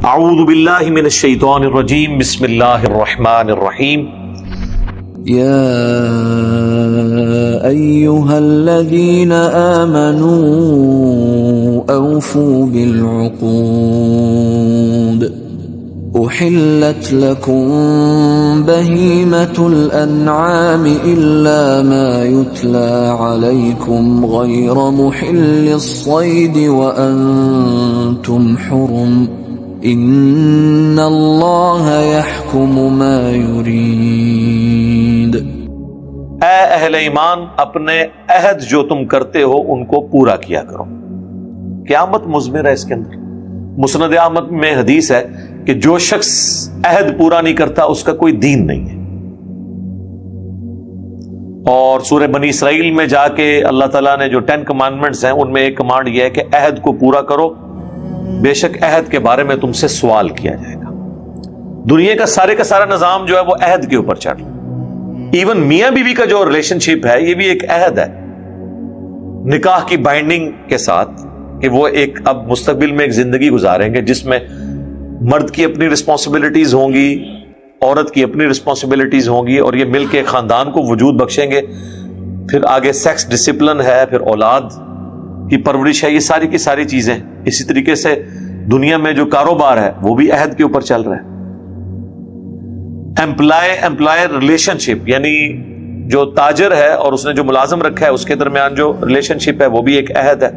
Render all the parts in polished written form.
اعوذ باللہ من الشیطان الرجیم بسم اللہ الرحمن الرحیم یا ایہا الذین آمنوا اوفوا بالعقود احلت لکم بہیمۃ الانعام الا ما یتلی علیکم غیر محل الصید وانتم حرم ان اللہ یحکم ما یرید۔ اے اہل ایمان، اپنے عہد جو تم کرتے ہو ان کو پورا کیا کرو۔ قیامت مضمر ہے اس کے اندر۔ مسند احمد میں حدیث ہے کہ جو شخص عہد پورا نہیں کرتا اس کا کوئی دین نہیں ہے۔ اور سورہ بنی اسرائیل میں جا کے اللہ تعالیٰ نے جو 10 کمانڈمنٹس ہیں ان میں ایک کمانڈ یہ ہے کہ عہد کو پورا کرو، بے شک عہد کے بارے میں تم سے سوال کیا جائے گا۔ دنیا کا سارا نظام جو ہے وہ عہد کے اوپر چل رہا ہے۔ ایون میاں بیوی کا جو ریلیشن شپ ہے یہ بھی ایک عہد ہے، نکاح کی بائنڈنگ کے ساتھ، کہ وہ ایک اب مستقبل میں ایک زندگی گزاریں گے جس میں مرد کی اپنی رسپانسبلٹیز ہوں گی، عورت کی اپنی رسپانسبلٹیز ہوں گی، اور یہ مل کے خاندان کو وجود بخشیں گے۔ پھر آگے سیکس ڈسپلن ہے، پھر اولاد کی پرورش ہے، یہ ساری کی ساری چیزیں۔ اسی طریقے سے دنیا میں جو کاروبار ہے وہ بھی عہد کے اوپر چل رہا ہے۔ امپلائر ریلیشن شپ، یعنی جو تاجر ہے اور اس نے جو ملازم رکھا ہے اس کے درمیان جو ریلیشن شپ ہے وہ بھی ایک عہد ہے۔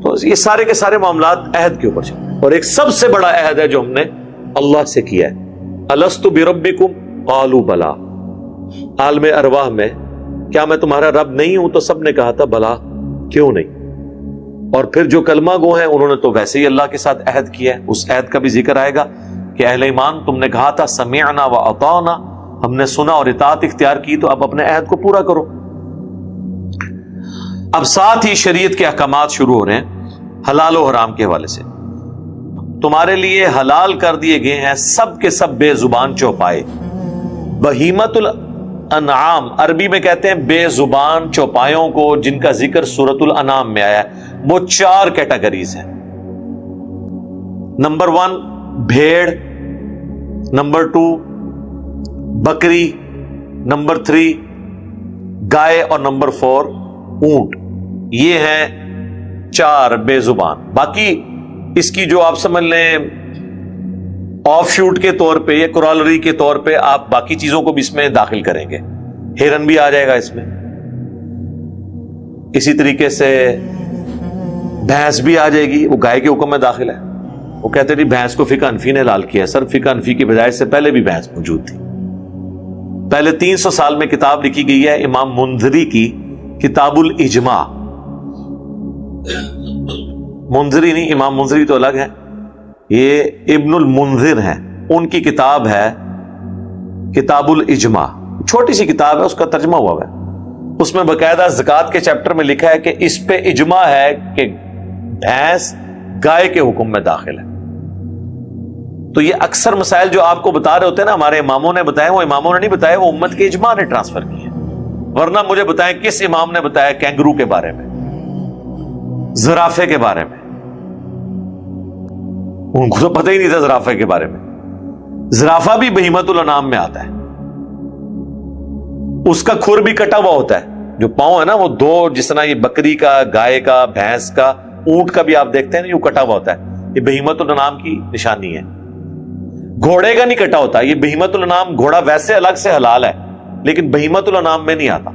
تو یہ سارے کے سارے معاملات عہد کے اوپر چل رہے ہیں۔ اور ایک سب سے بڑا عہد ہے جو ہم نے اللہ سے کیا ہے، الست بربکم قالوا بلا۔ عالم ارواح میں کیا میں تمہارا رب نہیں ہوں؟ تو سب نے کہا تھا بلا، کیوں نہیں۔ اور پھر جو کلمہ گو ہیں انہوں نے تو ویسے ہی اللہ کے ساتھ عہد کیا ہے۔ اس عہد کا بھی ذکر آئے گا کہ اہل ایمان تم نے کہا تھا سمعنا واطعنا، ہم نے سنا اور اطاعت اختیار کی، تو اب اپنے عہد کو پورا کرو۔ اب ساتھ ہی شریعت کے احکامات شروع ہو رہے ہیں حلال و حرام کے حوالے سے۔ تمہارے لیے حلال کر دیے گئے ہیں سب کے سب بے زبان چوپائے۔ بہیمت الانعام عربی میں کہتے ہیں بے زبان چوپایوں کو، جن کا ذکر سورۃ الانعام میں آیا ہے۔ وہ 4 کیٹیگریز ہیں۔ نمبر 1 بھیڑ، نمبر 2 بکری، نمبر 3 گائے، اور نمبر 4 اونٹ۔ یہ ہیں 4 بے زبان۔ باقی اس کی جو آپ سمجھ لیں آف شوٹ کے طور پہ یا کرالری کے طور پہ آپ باقی چیزوں کو بھی اس میں داخل کریں گے۔ ہرن بھی آ جائے گا اس میں، اسی طریقے سے بھینس بھی آ جائے گی، وہ گائے کے حکم میں داخل ہے۔ وہ کہتے تھے بھینس کو فقہ حنفی نے حلال کیا ہے۔ سر فقہ حنفی کی بدايت سے پہلے بھی بھینس موجود تھی۔ پہلے 300 سال میں کتاب لکھی گئی ہے امام منذری کی، کتاب الاجماع۔ منذری نہیں، امام منذری تو الگ ہے، یہ ابن المنذر ہیں، ان کی کتاب ہے کتاب الاجماع۔ چھوٹی سی کتاب ہے، اس کا ترجمہ ہوا ہے۔ اس میں باقاعدہ زکوٰۃ کے چیپٹر میں لکھا ہے کہ اس پہ اجماع ہے کہ بھینس گائے کے حکم میں داخل ہے۔ تو یہ اکثر مسائل جو آپ کو بتا رہے ہوتے ہیں نا ہمارے اماموں نے بتائے، وہ اماموں نے نہیں بتائے، وہ امت کے اجماع نے ٹرانسفر کیے۔ ورنہ مجھے بتائیں کس امام نے بتایا کینگرو کے بارے میں، زرافے کے بارے میں؟ ان کو تو پتہ ہی نہیں تھا زرافے کے بارے میں۔ زرافہ بھی بہیمت الانعام میں آتا ہے، اس کا کھر بھی کٹا ہوا ہوتا ہے، جو پاؤں ہے نا وہ 2، جس طرح یہ بکری کا، گائے کا، بھینس کا، اونٹ کا بھی آپ دیکھتے ہیں نا یوں کٹا ہوا ہوتا ہے، یہ بہیمت الانعام کی نشانی ہے۔ گھوڑے کا نہیں کٹا ہوتا، یہ بہیمت الانعام، گھوڑا ویسے الگ سے حلال ہے لیکن بہیمت الانعام میں نہیں آتا۔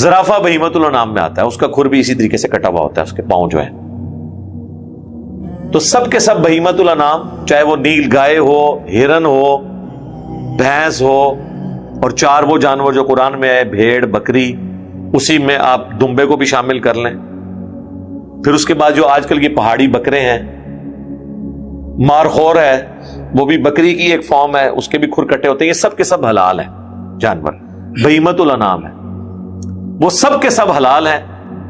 زرافہ بہیمت الانعام میں آتا ہے، اس کا کھر بھی اسی طریقے سے کٹا ہوا ہوتا ہے، اس کے پاؤں جو ہیں۔ تو سب کے سب بہیمت الانعام، چاہے وہ نیل گائے ہو، ہرن ہو، بھینس ہو، اور 4 وہ جانور جو قرآن میں ہے، بھیڑ، بکری، اسی میں آپ دمبے کو بھی شامل کر لیں۔ پھر اس کے بعد جو آج کل کی پہاڑی بکرے ہیں، مارخور ہے، وہ بھی بکری کی ایک فارم ہے، اس کے بھی کھر کٹے ہوتے ہیں۔ یہ سب کے سب حلال ہیں جانور، بہیمت الانعام ہے، وہ سب کے سب حلال ہیں،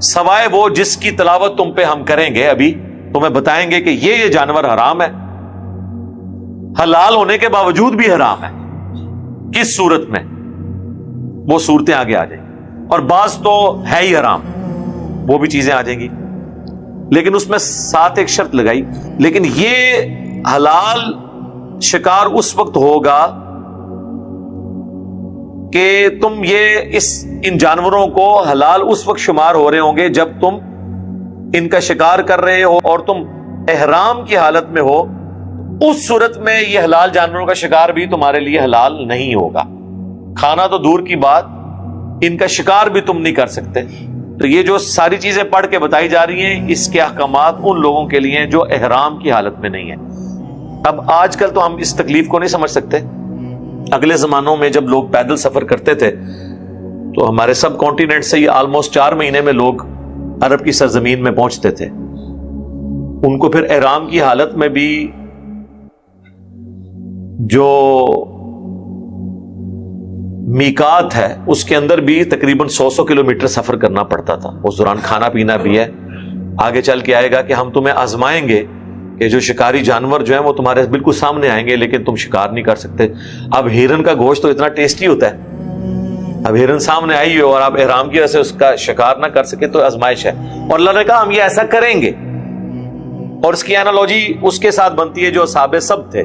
سوائے وہ جس کی تلاوت تم پہ ہم کریں گے، ابھی تمہیں بتائیں گے کہ یہ جانور حرام ہے، حلال ہونے کے باوجود بھی حرام ہے۔ کس صورت میں؟ وہ صورتیں آگے آ جائیں گی، اور بعض تو ہے ہی حرام، وہ بھی چیزیں آ جائیں گی۔ لیکن اس میں ساتھ ایک شرط لگائی، لیکن یہ حلال شکار اس وقت ہوگا کہ تم ان جانوروں کو حلال اس وقت شمار ہو رہے ہوں گے جب تم ان کا شکار کر رہے ہو اور تم احرام کی حالت میں ہو. اس صورت میں یہ حلال جانوروں کا شکار بھی تمہارے لیے حلال نہیں ہوگا. کھانا تو دور کی بات، ان کا شکار بھی تم نہیں کر سکتے. تو یہ جو ساری چیزیں پڑھ کے بتائی جا رہی ہیں، اس کے احکامات ان لوگوں کے لیے ہیں جو احرام کی حالت میں نہیں ہیں. اب آج کل تو ہم اس تکلیف کو نہیں سمجھ سکتے. اگلے زمانوں میں جب لوگ پیدل سفر کرتے تھے تو ہمارے سب کانٹیننٹ سے یہ آلموسٹ 4 مہینے میں لوگ عرب کی سرزمین میں پہنچتے تھے. ان کو پھر احرام کی حالت میں بھی جو میقات ہے اس کے اندر بھی تقریباً 100 کلومیٹر سفر کرنا پڑتا تھا. اس دوران کھانا پینا بھی ہے. آگے چل کے آئے گا کہ ہم تمہیں آزمائیں گے کہ جو شکاری جانور جو ہیں وہ تمہارے بالکل سامنے آئیں گے لیکن تم شکار نہیں کر سکتے. اب ہرن کا گوشت تو اتنا ٹیسٹی ہوتا ہے، اب ہرن سامنے آئی ہو اور آپ احرام کی وجہ سے اس کا شکار نہ کر سکے تو آزمائش ہے. اور اللہ نے کہا ہم یہ ایسا کریں گے. اور اس کی انالوجی اس کے ساتھ بنتی ہے جو اصحاب سب تھے،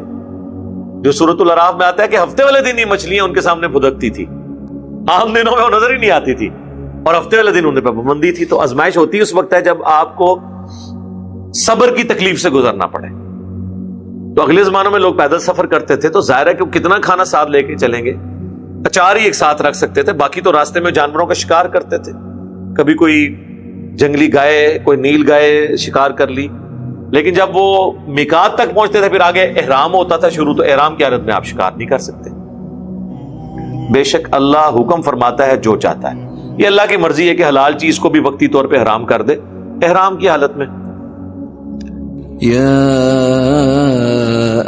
جو سورۃ الاعراف میں آتا ہے کہ ہفتے والے دن یہ مچھلیاں ان کے سامنے پھدکتی تھی. عام دنوں میں وہ نظر ہی نہیں آتی تھی اور ہفتے والے دن ان پہ پابندی تھی. تو آزمائش ہوتی اس وقت ہے جب آپ کو صبر کی تکلیف سے گزرنا پڑے. تو اگلے زمانوں میں لوگ پیدل سفر کرتے تھے تو ظاہر ہے کہ وہ کتنا کھانا ساتھ لے کے چلیں گے. اچار ہی ایک ساتھ رکھ سکتے تھے، باقی تو راستے میں جانوروں کا شکار کرتے تھے. کبھی کوئی جنگلی گائے، کوئی نیل گائے شکار کر لی. لیکن جب وہ میقات تک پہنچتے تھے پھر آگے احرام ہوتا تھا شروع، تو احرام کی حالت میں آپ شکار نہیں کر سکتے. بے شک اللہ حکم فرماتا ہے جو چاہتا ہے. یہ اللہ کی مرضی ہے کہ حلال چیز کو بھی وقتی طور پہ حرام کر دے احرام کی حالت میں. يا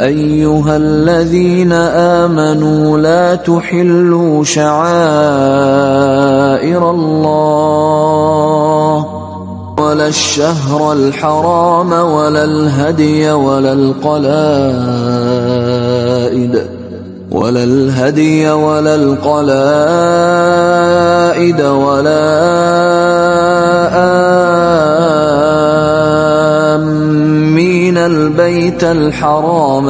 أيها الذين آمنوا لا تحلوا شعائر الله ولا الشهر الحرام ولا الهدي ولا القلائد ولا آمين البيت الحرام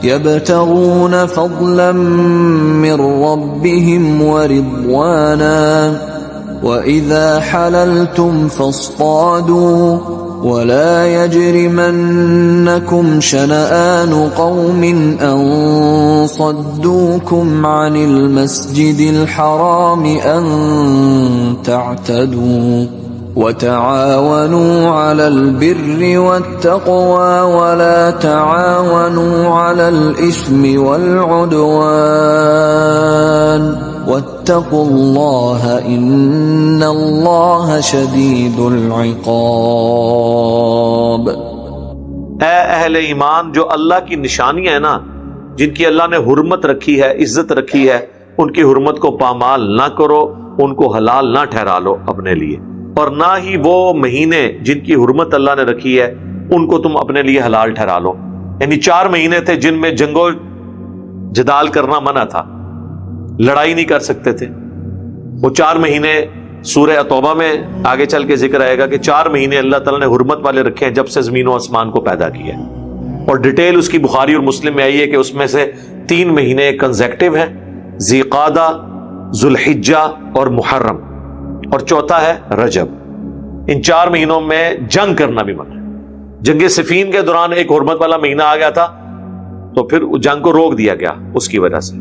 يبتغون فضلا من ربهم ورضوانا وإذا حللتم فاصطادوا ولا يجرمنكم شنآن قوم أن صدوكم عن المسجد الحرام أن تعتدوا وتعاونوا على البر والتقوى ولا تعاونوا على الإثم والعدوان واتقوا الله إن الله شديد العقاب. اے اہل ایمان، جو اللہ کی نشانیاں ہیں نا، جن کی اللہ نے حرمت رکھی ہے، عزت رکھی ہے، ان کی حرمت کو پامال نہ کرو، ان کو حلال نہ ٹھہرا لو اپنے لیے. اور نہ ہی وہ مہینے جن کی حرمت اللہ نے رکھی ہے ان کو تم اپنے لیے حلال ٹھہرا لو. یعنی 4 مہینے تھے جن میں جنگ و جدال کرنا منع تھا، لڑائی نہیں کر سکتے تھے. وہ 4 مہینے سورہ توبہ میں آگے چل کے ذکر آئے گا کہ 4 مہینے اللہ تعالیٰ نے حرمت والے رکھے ہیں جب سے زمین و آسمان کو پیدا کیا ہے. اور ڈیٹیل اس کی بخاری اور مسلم میں آئی ہے کہ اس میں سے 3 مہینے کنزیکٹیو ہیں، ذی قعدہ، ذوالحجہ اور محرم، اور چوتھا ہے رجب. ان 4 مہینوں میں جنگ کرنا بھی منع ہے. جنگ صفین کے دوران ایک حرمت والا مہینہ آ گیا تھا تو پھر جنگ کو روک دیا گیا اس کی وجہ سے.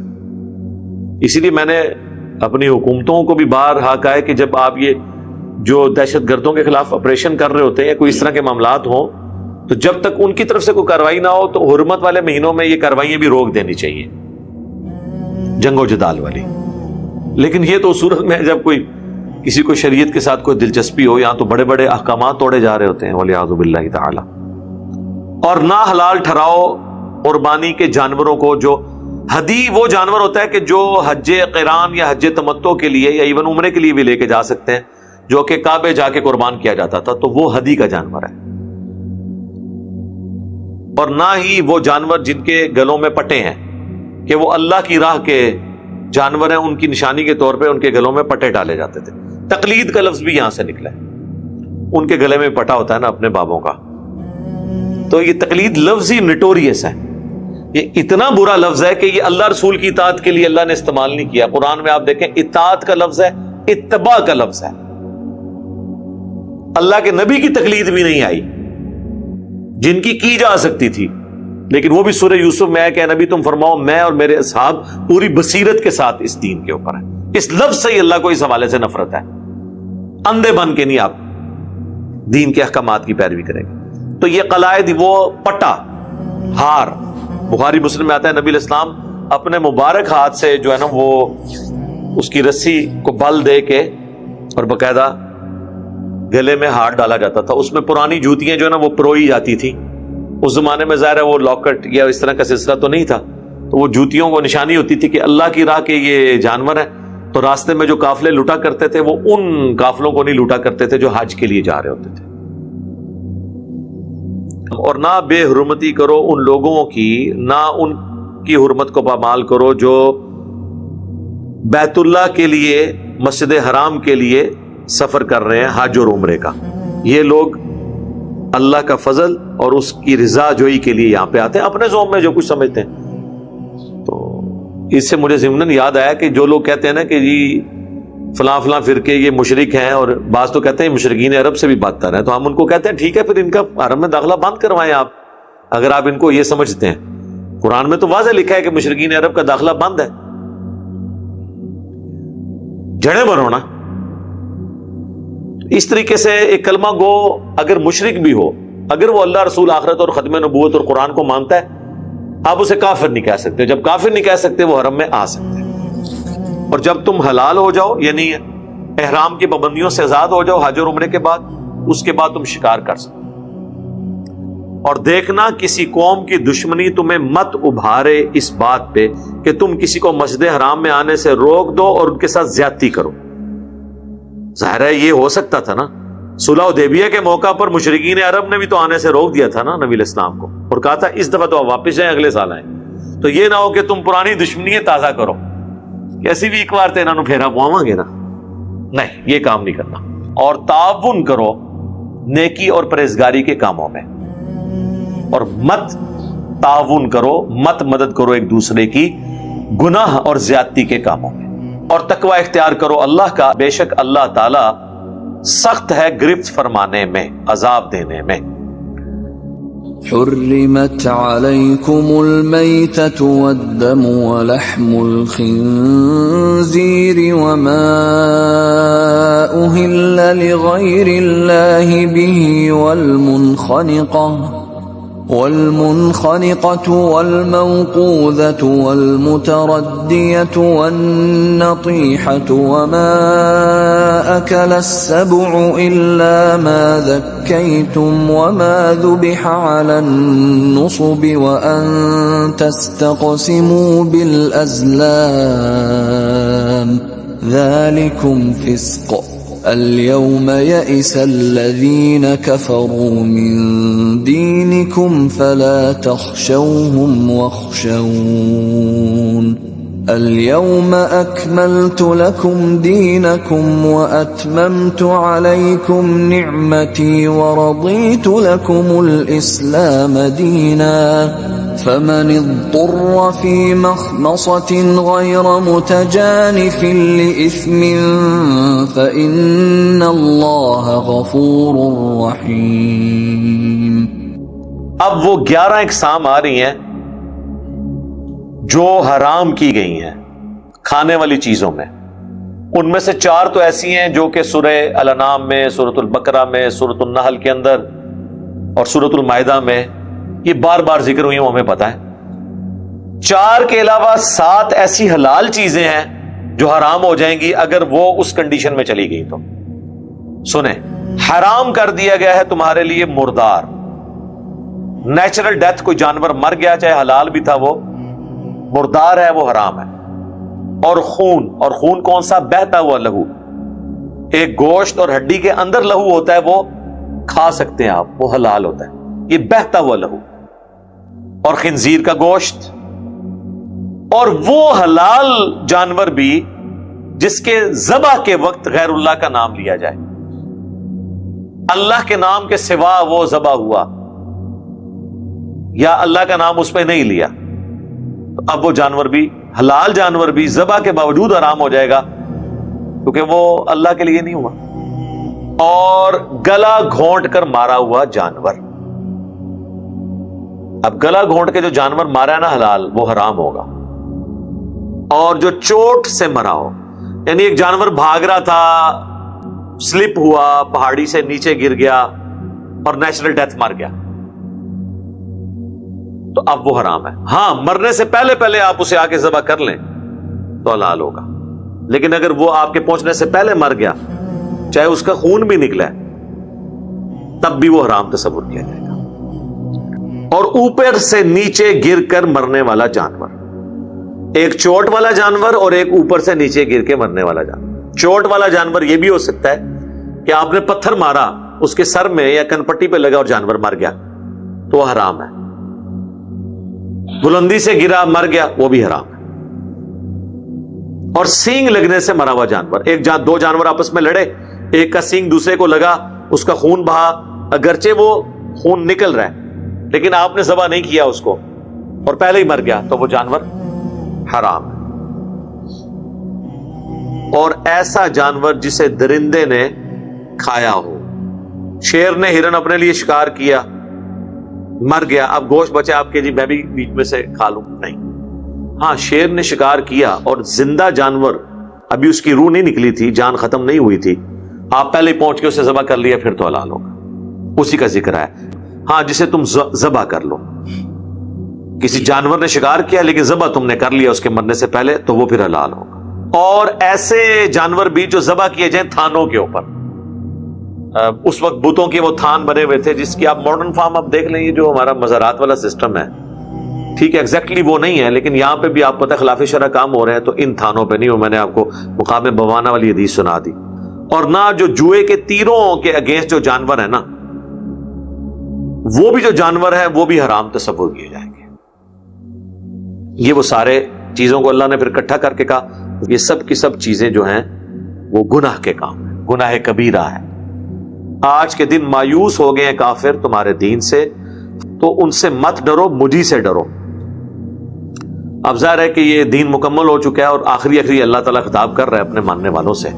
اسی لیے میں نے اپنی حکومتوں کو بھی بارہا کہا ہے کہ جب آپ یہ جو دہشت گردوں کے خلاف آپریشن کر رہے ہوتے ہیں، کوئی اس طرح کے معاملات ہوں، تو جب تک ان کی طرف سے کوئی کارروائی نہ ہو تو حرمت والے مہینوں میں یہ کارروائیاں بھی روک دینی چاہیے، جنگ و جدال والی. لیکن یہ تو صورت میں جب کوئی کسی کو شریعت کے ساتھ کوئی دلچسپی ہو، یہاں تو بڑے بڑے احکامات توڑے جا رہے ہوتے ہیں والعیاذ باللہ تعالی. اور نہ حلال ٹھہراؤ قربانی کے جانوروں کو. جو ہدی وہ جانور ہوتا ہے کہ جو حج قران یا حج تمتع کے لیے یا ایون عمرے کے لیے بھی لے کے جا سکتے ہیں، جو کہ کعبے جا کے قربان کیا جاتا تھا، تو وہ ہدی کا جانور ہے. اور نہ ہی وہ جانور جن کے گلوں میں پٹے ہیں کہ وہ اللہ کی راہ کے جانور ہیں، ان کی نشانی کے طور پہ ان کے گلوں میں پٹے ڈالے جاتے تھے. تقلید کا لفظ بھی یہاں سے نکلا ہے. ان کے گلے میں پٹا ہوتا ہے نا اپنے بابوں کا، تو یہ تقلید لفظ ہی نٹوریس ہے، یہ اتنا برا لفظ ہے کہ یہ اللہ رسول کی اطاعت کے لیے اللہ نے استعمال نہیں کیا۔ قرآن میں آپ دیکھیں اطاعت کا لفظ ہے، اتباع کا لفظ ہے، اللہ کے نبی کی تقلید بھی نہیں آئی جن کی جا سکتی تھی، لیکن وہ بھی سورہ یوسف میں ہے کہ نبی تم فرماؤ میں اور میرے اصحاب پوری بصیرت کے ساتھ اس دین کے اوپر ہیں۔ اس لفظ سے ہی اللہ کو اس حوالے سے نفرت ہے، اندھے بن کے نہیں آپ دین کے احکامات کی پیروی کریں گے۔ تو یہ قلائد، وہ پٹا ہار بخاری مسلم میں آتا ہے، نبی علیہ السلام اپنے مبارک ہاتھ سے جو ہے نا وہ اس کی رسی کو بل دے کے اور باقاعدہ گلے میں ہاتھ ڈالا جاتا تھا۔ اس میں پرانی جوتیاں جو ہے نا وہ پروئی جاتی تھی، اس زمانے میں ظاہر ہے وہ لاکٹ یا اس طرح کا سلسلہ تو نہیں تھا، تو وہ جوتیوں کو نشانی ہوتی تھی کہ اللہ کی راہ کے یہ جانور ہیں، تو راستے میں جو قافلے لوٹا کرتے تھے وہ ان قافلوں کو نہیں لوٹا کرتے تھے جو حج کے لیے جا رہے ہوتے تھے۔ اور نہ بے حرمتی کرو ان لوگوں کی، نہ ان کی حرمت کو پامال کرو جو بیت اللہ کے لیے، مسجد حرام کے لیے سفر کر رہے ہیں حج اور عمرے کا۔ یہ لوگ اللہ کا فضل اور اس کی رضا جوئی کے لیے یہاں پہ آتے ہیں، اپنے ذوق میں جو کچھ سمجھتے ہیں۔ تو اس سے مجھے ضمناً یاد آیا کہ جو لوگ کہتے ہیں نا کہ جی فلاں فلاں فرقے یہ مشرک ہیں، اور بعض تو کہتے ہیں مشرکین عرب سے بھی بدتر ہیں، تو ہم ان کو کہتے ہیں ٹھیک ہے پھر ان کا حرم میں داخلہ بند کروائیں آپ، اگر آپ ان کو یہ سمجھتے ہیں۔ قرآن میں تو واضح لکھا ہے کہ مشرکین عرب کا داخلہ بند ہے، جڑیں بنونا۔ اس طریقے سے ایک کلمہ گو اگر مشرک بھی ہو، اگر وہ اللہ رسول آخرت اور ختم نبوت اور قرآن کو مانتا ہے، آپ اسے کافر نہیں کہہ سکتے۔ جب کافر نہیں کہہ سکتے وہ حرم میں آ سکتے ہیں، اور جب تم حلال ہو جاؤ یعنی احرام کی پابندیوں سے آزاد ہو جاؤ حج اور عمرے کے بعد، اس کے بعد تم شکار کر سکتے۔ اور دیکھنا کسی قوم کی دشمنی تمہیں مت ابھارے اس بات پہ کہ تم کسی کو مسجد حرام میں آنے سے روک دو اور ان کے ساتھ زیادتی کرو۔ ظاہر ہے یہ ہو سکتا تھا نا، صلح حدیبیہ کے موقع پر مشرکین عرب نے بھی تو آنے سے روک دیا تھا نا نبی علیہ السلام کو، اور کہا تھا اس دفعہ تو آپ واپس جائیں، اگلے سال آئیں۔ تو یہ نہ ہو کہ تم پرانی دشمنی تازہ کرو، کیسی بھی ایک بار تو انہوں نے پھیرا پواواں گے نا، نہیں یہ کام نہیں کرنا۔ اور تعاون کرو نیکی اور پرہیزگاری کے کاموں میں، اور مت تعاون کرو، مت مدد کرو ایک دوسرے کی گناہ اور زیادتی کے کاموں میں، اور تقوی اختیار کرو اللہ کا، بے شک اللہ تعالی سخت ہے گرفت فرمانے میں، عذاب دینے میں۔ حرمت عليكم الميتة والدم ولحم الخنزير وما أهل لغير الله به والمنخنقة والموقوذة والمتردية والنطيحة وما أكل السبع إلا ما ذكيتم وما ذبح على النصب وأن تستقسموا بالأزلام ذلكم فسق اليوم يئس الذين كفروا من دينكم فلا تخشوهم واخشون اليوم أكملت لكم دينكم وأتممت عليكم نعمتي ورضيت لكم الإسلام دينا فمن اضطر في مخمصة غير متجانف لإثم فإن الله غفور رحيم۔ اب وہ 11 اقسام آ رہی ہیں جو حرام کی گئی ہیں کھانے والی چیزوں میں، ان میں سے 4 تو ایسی ہیں جو کہ سورہ الانعام میں، سورۃ البقرہ میں، سورۃ النحل کے اندر اور سورۃ المائدہ میں یہ بار بار ذکر ہوئی ہیں، وہ ہمیں پتہ ہے۔ 4 کے علاوہ 7 ایسی حلال چیزیں ہیں جو حرام ہو جائیں گی اگر وہ اس کنڈیشن میں چلی گئی تو۔ سنیں، حرام کر دیا گیا ہے تمہارے لیے مردار، نیچرل ڈیتھ، کوئی جانور مر گیا چاہے حلال بھی تھا وہ مردار ہے، وہ حرام ہے۔ اور خون، اور خون کون سا؟ بہتا ہوا لہو۔ ایک گوشت اور ہڈی کے اندر لہو ہوتا ہے، وہ کھا سکتے ہیں آپ، وہ حلال ہوتا ہے، یہ بہتا ہوا لہو۔ اور خنزیر کا گوشت، اور وہ حلال جانور بھی جس کے ذبح کے وقت غیر اللہ کا نام لیا جائے، اللہ کے نام کے سوا وہ ذبح ہوا، یا اللہ کا نام اس پہ نہیں لیا تو اب وہ جانور بھی، حلال جانور بھی ذبح کے باوجود حرام ہو جائے گا کیونکہ وہ اللہ کے لیے نہیں ہوا. اور گلا گھونٹ کر مارا ہوا جانور، اب گلا گھونٹ کے جو جانور مارا ہے نا حلال، وہ حرام ہوگا. اور جو چوٹ سے مرا ہو، یعنی ایک جانور بھاگ رہا تھا، سلپ ہوا، پہاڑی سے نیچے گر گیا اور نیچرل ڈیتھ مر گیا، تو اب وہ حرام ہے. ہاں مرنے سے پہلے پہلے آپ اسے آ کے ذبح کر لیں تو حلال ہوگا، لیکن اگر وہ آپ کے پہنچنے سے پہلے مر گیا، چاہے اس کا خون بھی نکلا ہے، تب بھی وہ حرام تصور کیا جائے گا. اور اوپر سے نیچے گر کر مرنے والا جانور، ایک چوٹ والا جانور اور ایک اوپر سے نیچے گر کے مرنے والا جانور. چوٹ والا جانور یہ بھی ہو سکتا ہے کہ آپ نے پتھر مارا، اس کے سر میں یا کن پٹی پہ لگا اور جانور مر گیا تو وہ حرام ہے. بلندی سے گرا مر گیا، وہ بھی حرام ہے. اور سینگ لگنے سے مرا ہوا جانور، دو جانور آپس میں لڑے، ایک کا سینگ دوسرے کو لگا، اس کا خون بہا، اگرچہ وہ خون نکل رہا ہے لیکن آپ نے ذبح نہیں کیا اس کو اور پہلے ہی مر گیا تو وہ جانور حرام ہے. اور ایسا جانور جسے درندے نے کھایا ہو، شیر نے ہرن اپنے لیے شکار کیا، مر گیا، اب گوشت بچے آپ کے، جی میں بھی بیچ میں سے کھا لوں، نہیں. ہاں شیر نے شکار کیا اور زندہ جانور، ابھی اس کی روح نہیں نکلی تھی، جان ختم نہیں ہوئی تھی، آپ پہلے ہی پہنچ کے اسے ذبح کر لیا، پھر تو حلال ہوگا. اسی کا ذکر ہے. ہاں جسے تم ذبح کر لو، کسی جانور نے شکار کیا لیکن ذبح تم نے کر لیا اس کے مرنے سے پہلے، تو وہ پھر حلال ہوگا. اور ایسے جانور بھی جو ذبح کیے جائیں تھانوں کے اوپر، اس وقت بتوں کے وہ تھان بنے ہوئے تھے جس کی آپ ماڈرن فارم آپ دیکھ لیں، یہ جو ہمارا مزارات والا سسٹم ہے، ٹھیک ہے ایگزیکٹلی وہ نہیں ہے لیکن یہاں پہ بھی آپ پتہ خلاف شرع کام ہو رہے ہیں، تو ان تھانوں پہ نہیں ہو. میں نے آپ کو مقام بوانا والی حدیث سنا دی. اور نہ جو جوئے کے تیروں کے اگینسٹ جو جانور ہے نا، وہ بھی جو جانور ہے وہ بھی حرام تصور کیے جائیں گے. یہ وہ سارے چیزوں کو اللہ نے پھر اکٹھا کر کے کہا یہ سب کی سب چیزیں جو ہیں وہ گناہ کے کام ہیں، گناہ کبیرہ ہے. آج کے دن مایوس ہو گئے ہیں کافر تمہارے دین سے، تو ان سے مت ڈرو، مجھی سے ڈرو. اب ظاہر ہے کہ یہ دین مکمل ہو چکا ہے اور آخری اللہ تعالیٰ خطاب کر رہا ہے اپنے ماننے والوں سے،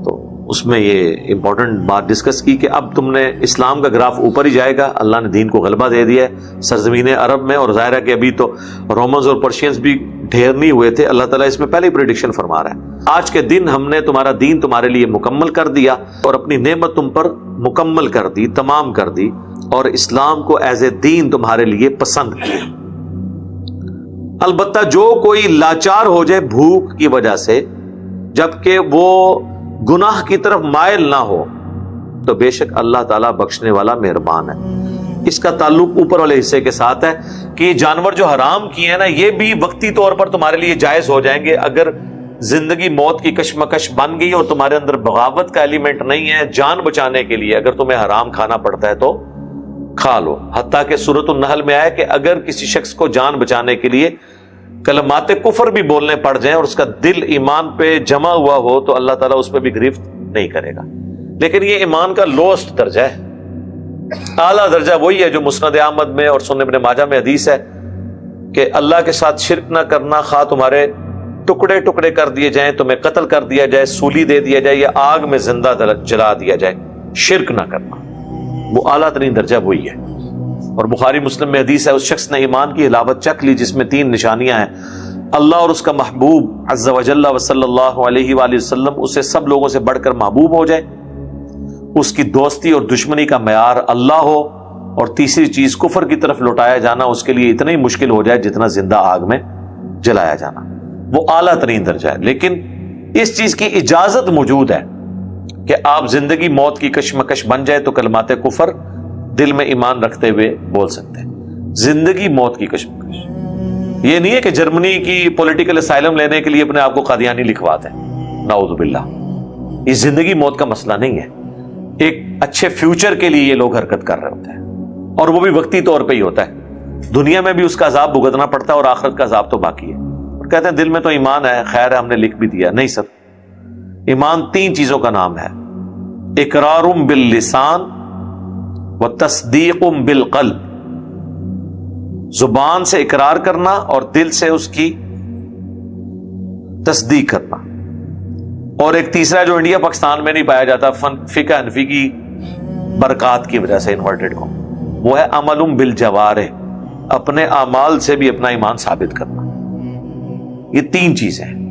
تو اس میں یہ امپورٹنٹ بات ڈسکس کی کہ اب تم نے اسلام کا گراف اوپر ہی جائے گا. اللہ نے دین کو غلبہ دے دیا ہے سرزمین عرب میں، اور ظاہر ہے کہ ابھی تو رومنز اور پرشینز بھی ڈھیر نہیں ہوئے تھے. اللہ تعالیٰ اس میں پہلے پریڈکشن فرما رہا ہے، آج کے دن ہم نے تمہارا دین تمہارے لیے مکمل کر دیا اور اپنی نعمت تم پر مکمل کر دی، تمام کر دی، اور اسلام کو ایز اے دین تمہارے لیے پسند کیا. البتہ جو کوئی لاچار ہو جائے بھوک کی وجہ سے جبکہ وہ گناہ کی طرف مائل نہ ہو، تو بے شک اللہ تعالیٰ بخشنے والا مہربان ہے. اس کا تعلق اوپر والے حصے کے ساتھ ہے کہ یہ جانور جو حرام کیے ہیں نا، یہ بھی وقتی طور پر تمہارے لیے جائز ہو جائیں گے اگر زندگی موت کی کشمکش بن گئی اور تمہارے اندر بغاوت کا ایلیمنٹ نہیں ہے. جان بچانے کے لیے اگر تمہیں حرام کھانا پڑتا ہے تو کھا لو. حتیٰ کہ سورۃ النحل میں آیا کہ اگر کسی شخص کو جان بچانے کے لیے کلمات کفر بھی بولنے پڑ جائیں اور اس کا دل ایمان پہ جمع ہوا ہو تو اللہ تعالیٰ اس پہ بھی گرفت نہیں کرے گا. لیکن یہ ایمان کا لوسٹ درجہ ہے. اعلیٰ درجہ وہی ہے جو مسند احمد میں اور سنن ابن ماجہ میں حدیث ہے کہ اللہ کے ساتھ شرک نہ کرنا، خواہ تمہارے ٹکڑے ٹکڑے کر دیے جائیں، تمہیں قتل کر دیا جائے، سولی دے دیا جائے یا آگ میں زندہ جلا دیا جائے، شرک نہ کرنا، وہ اعلیٰ ترین درجہ وہی ہے. اور بخاری مسلم میں حدیث ہے اس شخص نے ایمان کی حلاوت چکھ لی جس میں 3 نشانیاں ہیں. اللہ اور اس کا محبوب عز و جل و صلی اللہ علیہ وآلہ وسلم اسے سب لوگوں سے بڑھ کر محبوب ہو جائے، اس کی دوستی اور دشمنی کا معیار اللہ ہو، اور تیسری چیز کفر کی طرف لوٹایا جانا اس کے لیے اتنا ہی مشکل ہو جائے جتنا زندہ آگ میں جلایا جانا. وہ اعلیٰ ترین درجہ ہے. لیکن اس چیز کی اجازت موجود ہے کہ آپ زندگی موت کی کشمکش بن جائے تو کلمات کفر دل میں ایمان رکھتے ہوئے بول سکتے ہیں. زندگی موت کی کشمکش یہ نہیں ہے کہ جرمنی کی پولیٹیکل اسائلم لینے کے لیے اپنے آپ کو قادیانی لکھواتے ہیں، نعوذ باللہ. یہ زندگی موت کا مسئلہ نہیں ہے. ایک اچھے فیوچر کے لیے یہ لوگ حرکت کر رہے ہوتے ہیں اور وہ بھی وقتی طور پہ ہی ہوتا ہے. دنیا میں بھی اس کا عذاب بھگتنا پڑتا ہے اور آخرت کا عذاب تو باقی ہے. اور کہتے ہیں دل میں تو ایمان ہے، خیر ہے ہم نے لکھ بھی دیا. نہیں سر، ایمان 3 چیزوں کا نام ہے: اقرار باللسان و تصدیق بالقلب زبان سے اقرار کرنا اور دل سے اس کی تصدیق کرنا. اور ایک تیسرا جو انڈیا پاکستان میں نہیں پایا جاتا فقہ حنفی کی برکات کی وجہ سے انورٹڈ کو، وہ ہے عمل بالجوارح، اپنے اعمال سے بھی اپنا ایمان ثابت کرنا. یہ 3 چیزیں ہیں.